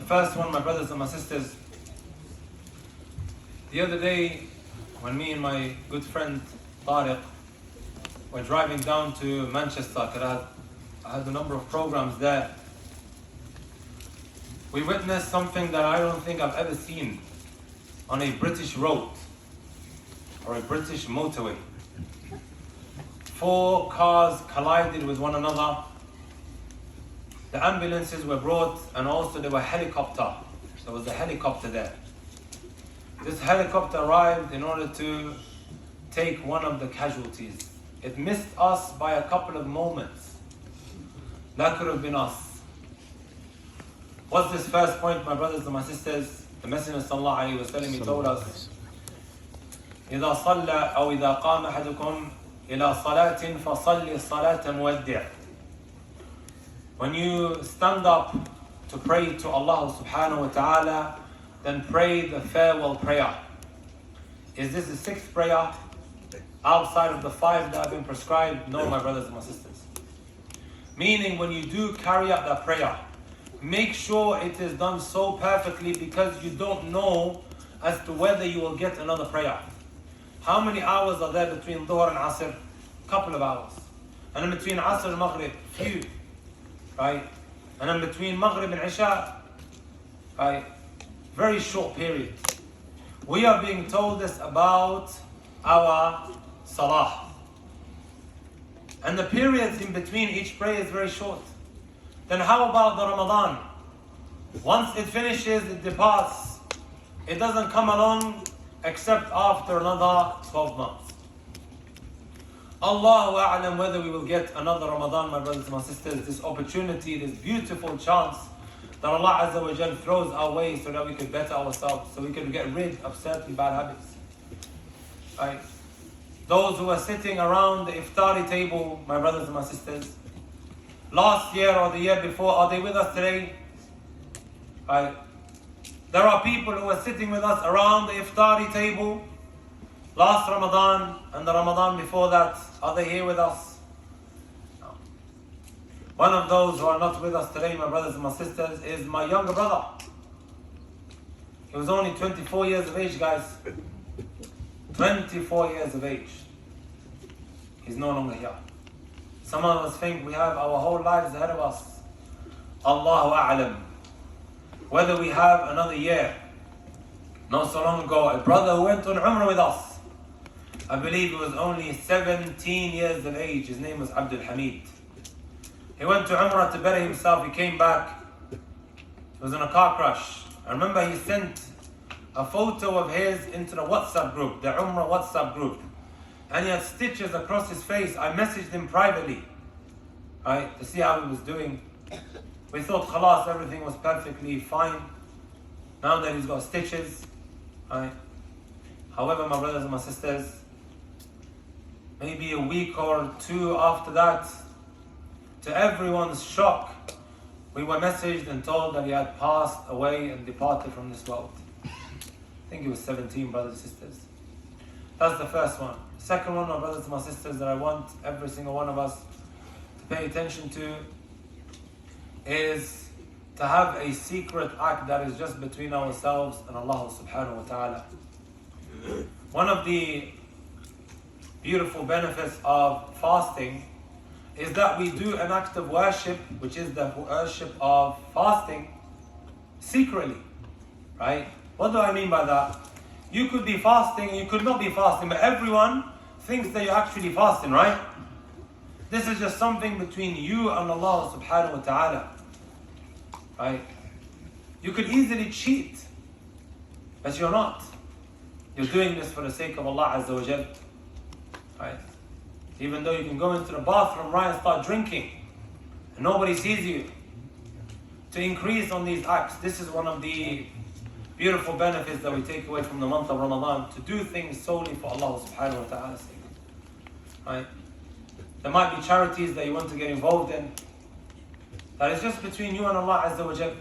first one, my brothers and my sisters, the other day when me and my good friend Tariq were driving down to Manchester, because I had a number of programs there, we witnessed something that I don't think I've ever seen on a British road or a British motorway. 4 cars collided with one another. The ambulances were brought, and also there were helicopter. There was a helicopter there. This helicopter arrived in order to take one of the casualties. It missed us by a couple of moments. That could have been us. What's this first point, my brothers and my sisters? The Messenger sallallahu alayhi wa sallam told us, إذا صلى أو إذا قام أحدكم إلى صلاة فصلي صلاة مودع. When you stand up to pray to Allah subhanahu wa ta'ala, then pray the farewell prayer. Is this the 6th prayer outside of the 5 that have been prescribed? No, my brothers and my sisters. Meaning, when you do carry out that prayer, make sure it is done so perfectly, because you don't know as to whether you will get another prayer. How many hours are there between Dhuhr and Asr? Couple of hours. And in between Asr and Maghrib, few. Right? And in between Maghrib and Isha, right? Very short period. We are being told this about our Salah. And the periods in between each prayer is very short. Then how about the Ramadan? Once it finishes, it departs. It doesn't come along except after another 12 months. Allahu A'lam whether we will get another Ramadan, my brothers and my sisters. This opportunity, this beautiful chance that Allah Azza wa Jal throws our way so that we could better ourselves, so we can get rid of certain bad habits. Right? Those who are sitting around the iftari table, my brothers and my sisters, last year or the year before, are they with us today? Right? There are people who are sitting with us around the iftari table last Ramadan and the Ramadan before that. Are they here with us? No. One of those who are not with us today, my brothers and my sisters, is my younger brother. He was only 24 years of age, guys. 24 years of age. He's no longer here. Some of us think we have our whole lives ahead of us. Allahu A'lam. Whether we have another year. Not so long ago, a brother who went on Umrah with us, I believe he was only 17 years of age. His name was Abdul Hamid. He went to Umrah to better himself. He came back. He was in a car crash. I remember he sent a photo of his into the WhatsApp group, the Umrah WhatsApp group. And he had stitches across his face. I messaged him privately, right, to see how he was doing. We thought, khalas, everything was perfectly fine. Now that he's got stitches, right. However, my brothers and my sisters, maybe a week or 2 after that, to everyone's shock, we were messaged and told that he had passed away and departed from this world. I think he was 17, brothers and sisters. That's the first one. Second one, my brothers and my sisters, that I want every single one of us to pay attention to is to have a secret act that is just between ourselves and Allah subhanahu wa ta'ala. One of the beautiful benefits of fasting is that we do an act of worship, which is the worship of fasting, secretly, right? What do I mean by that? You could be fasting, you could not be fasting, but everyone thinks that you're actually fasting, right? This is just something between you and Allah subhanahu wa ta'ala, right? You could easily cheat, but you're not. You're doing this for the sake of Allah Azza wa Jal, right? Even though you can go into the bathroom, right, and start drinking, and nobody sees you. To increase on these acts, this is one of the beautiful benefits that we take away from the month of Ramadan, to do things solely for Allah subhanahu wa ta'ala's sake. Right? There might be charities that you want to get involved in, that is just between you and Allah Azza wa Jal.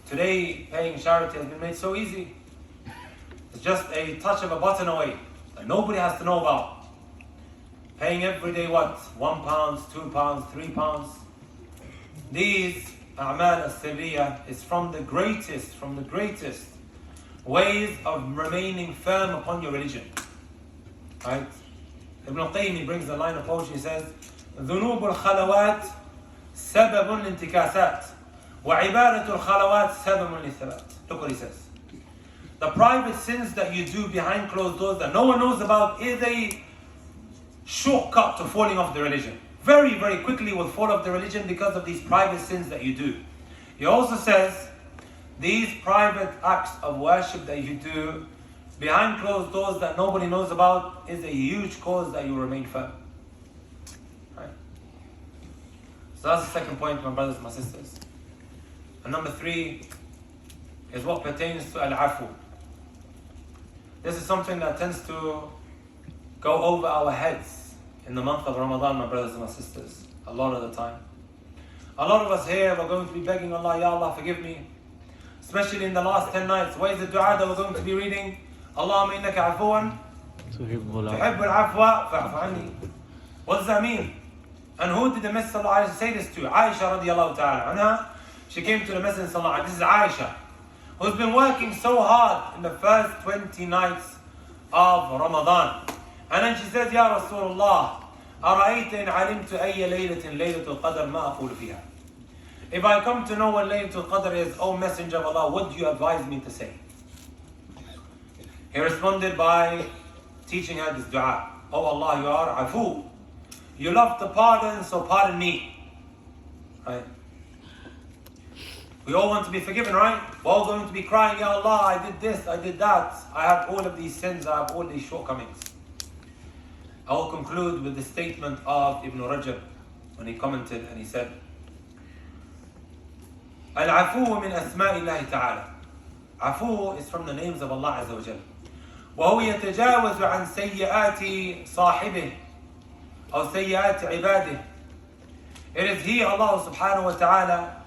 Today, paying charity has been made so easy. It's just a touch of a button away, that nobody has to know about. Paying every day what? £1, £2, £3. These a'mal as-sirriya is from the greatest ways of remaining firm upon your religion. Right? Ibn al-Qayyim, he brings a line of poetry, he says, ذنوب الخلوات سبب الانتكاسات وعبادة الخلوات سبب للثبات. Look what he says. The private sins that you do behind closed doors that no one knows about is a shortcut to falling off the religion. Very, very quickly will fall off the religion because of these private sins that you do. He also says, these private acts of worship that you do behind closed doors that nobody knows about is a huge cause that you remain firm. Right? So that's the second point, my brothers and my sisters. And number 3 is what pertains to al-afu. This is something that tends to go over our heads in the month of Ramadan, my brothers and my sisters, a lot of the time. A lot of us here are going to be begging Allah, Ya Allah, forgive me. Especially in the last 10 nights. What is the dua that we're going to be reading? Allahumma innaka afuwan tuhibbul afwa fa'fu anni. What does that mean? And who did the Messenger say this to? Aisha radiallahu ta'ala anha. She came to the Messenger sallallahu alaihi wasallam. This is Aisha, who's been working so hard in the first 20 nights of Ramadan. And then she says, Ya Rasulullah, أرأيت إن علمت أي ليلة القدر ما أقول فيها. If I come to know what Laylatul Qadr is, O Messenger of Allah, what do you advise me to say? He responded by teaching her this dua. Oh Allah, you are afu. You love to pardon, so pardon me. Right? We all want to be forgiven, right? We're all going to be crying, Ya Allah, I did this, I did that. I have all of these sins, I have all these shortcomings. I will conclude with the statement of Ibn Rajab when he commented and he said, Al-afu min asma'i Allah ta'ala. Afu is from the names of Allah Azza wa Jal. وهو يتجاوز عن سيئات صاحبه أو سيئات عباده. It is He, Allah subhanahu wa ta'ala,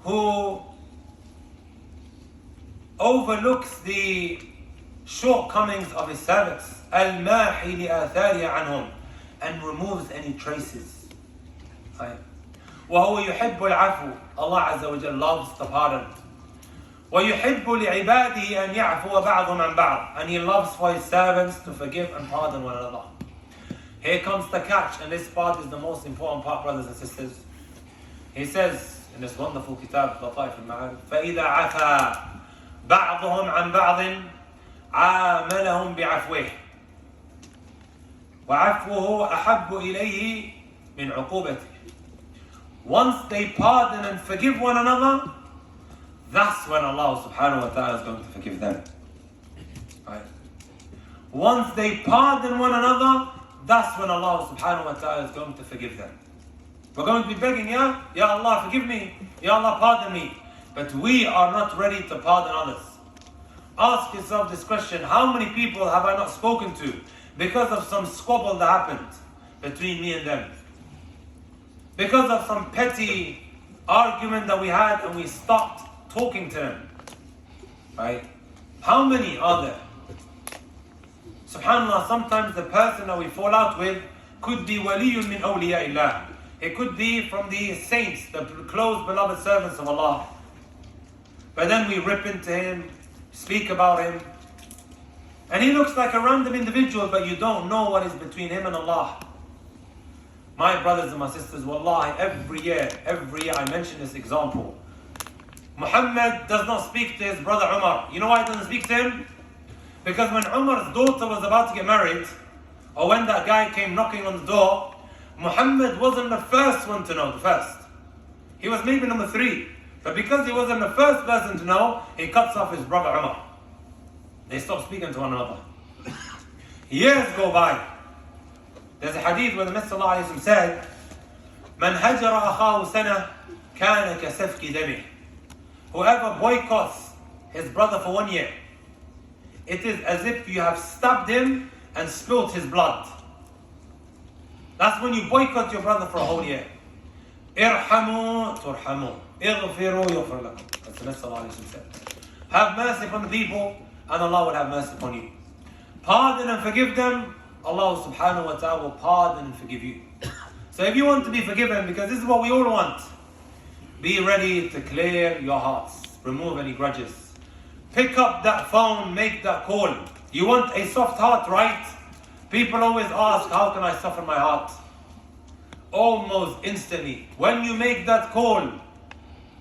who overlooks the shortcomings of His servants, al-mahi li'athariha anhum, and removes any traces. Right? وهو يحب العفو. Allah Azza wa Jalla loves to pardon. ويحب لعباده أن يعفو بعضهم عن بعض, and He loves for His servants to forgive and pardon one another. Here comes the catch, and this part is the most important part, brothers and sisters. He says in this wonderful kitab, لطائف المعارف, فإذا عفا بعضهم عن بعض عاملهم بعفوه وعفوه أحب إليه من عقوبته. Once they pardon and forgive one another, that's when Allah subhanahu wa ta'ala is going to forgive them. Right? Once they pardon one another, that's when Allah subhanahu wa ta'ala is going to forgive them. We're going to be begging, Ya Allah, forgive me. Ya Allah, pardon me. But we are not ready to pardon others. Ask yourself this question: how many people have I not spoken to because of some squabble that happened between me and them? Because of some petty argument that we had and we stopped talking to them. Right? How many are there? SubhanAllah, sometimes the person that we fall out with could be waliyun min awliya'illah. It could be from the saints, the close beloved servants of Allah. But then we rip into him, speak about him, and he looks like a random individual, but you don't know what is between him and Allah. My brothers and my sisters, wallahi, every year I mention this example. Muhammad does not speak to his brother Umar. You know why he doesn't speak to him? Because when Umar's daughter was about to get married, or when that guy came knocking on the door, Muhammad wasn't the first one to know, the first. He was maybe number 3. But because he wasn't the first person to know, he cuts off his brother Umar. They stop speaking to one another. Years go by. There's a hadith where the Messenger said, "Man hajara akhahu sana kana kasafki dami." Whoever boycotts his brother for 1 year, it is as if you have stabbed him and spilt his blood. That's when you boycott your brother for a whole year. Irhamu turhamu. Ighfiru yughfar lakum. That's the Messenger said. Have mercy upon the people, and Allah will have mercy upon you. Pardon and forgive them, Allah subhanahu wa ta'ala will pardon and forgive you. So if you want to be forgiven, because this is what we all want, Be ready to clear your hearts. Remove any grudges. Pick up that phone, make that call. You want a soft heart, right? People always ask, how can I soften my heart? Almost instantly, when you make that call,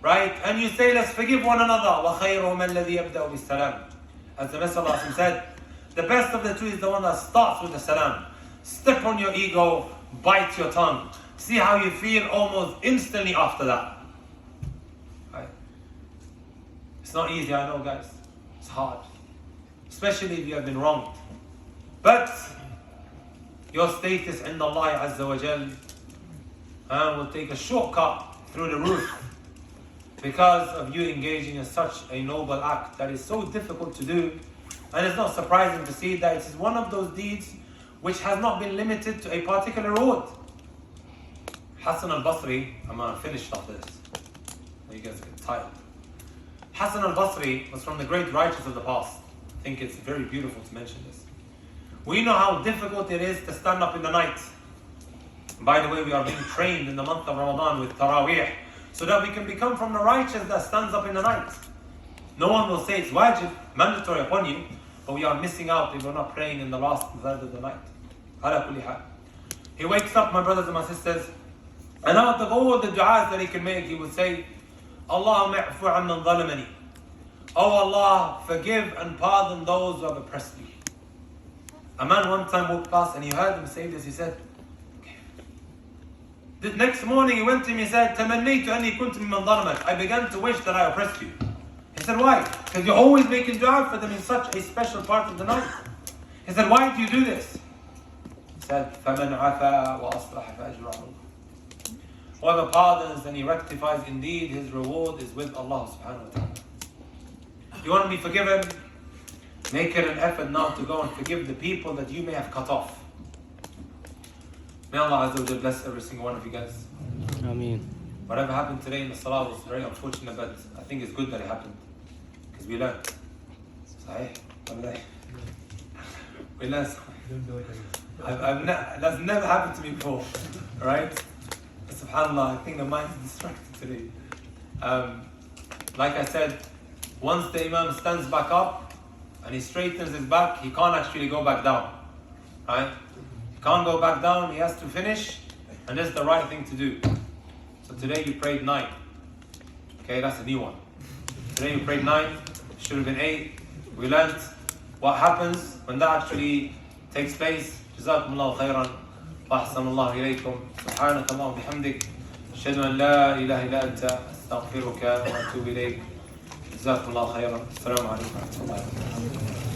right, and you say, let's forgive one another. وَخَيْرُهُمَ الَّذِي يَبْدَأُ بِالسَّلَامِ. As the Messenger said, the best of the two is the one that starts with the salam. Step on your ego, bite your tongue. See how you feel almost instantly after that. Right? It's not easy, I know, guys. It's hard. Especially if you have been wronged. But your status in Allah Azza wa Jal will take a shortcut through the roof because of you engaging in such a noble act that is so difficult to do. And it's not surprising to see that it is one of those deeds which has not been limited to a particular road. Hassan al-Basri, I'm going to finish off this. You guys get tired. Hassan al-Basri was from the great righteous of the past. I think it's very beautiful to mention this. We know how difficult it is to stand up in the night. By the way, we are being trained in the month of Ramadan with Taraweeh, so that we can become from the righteous that stands up in the night. No one will say it's wajib, mandatory upon you, but we are missing out if we're not praying in the last third of the night. Ala kulli hal. He wakes up, my brothers and my sisters, and out of all the du'as that he can make, he would say, Allahumma a'fu amman zalamani. Oh Allah, forgive and pardon those who have oppressed me. A man one time walked past and he heard him say this. He said, okay. The next morning he went to him, he said, تَمَنَّيْتُ أَنِّي كُنْتُ مِمَّنْ ظَلَمَكَ. I began to wish that I oppressed you. He said, why? Because you're always making dua for them in such a special part of the night. He said, why do you do this? He said, فَمَنْ عَفَى وَأَصْلَحَ فَأَجْرُ عَلَى اللَّهِ. Whoever pardons and he rectifies, indeed his reward is with Allah subhanahu wa ta'ala. You want to be forgiven? Make it an effort now to go and forgive the people that you may have cut off. May Allah Azza wa Jalla bless every single one of you guys. Ameen. Whatever happened today in the salah was very unfortunate, but I think it's good that it happened. Because we learned. Sahih? We learned something. That's never happened to me before. Right? But subhanAllah, I think the mind is distracted today. Like I said, once the Imam stands back up and he straightens his back, he can't actually go back down. Right? He can't go back down, he has to finish, and that's the right thing to do. So today you prayed 9. Okay, that's a new one. Today you prayed 9, should have been 8. We learned what happens when that actually takes place. جزاكم الله خيرا وأحسن الله إليكم. سبحانك اللهم وبحمدك أشهد أن لا إله إلا أنت أستغفرك وأتوب إليك. جزاكم الله خيرا. السلام عليكم ورحمة الله وبركاته.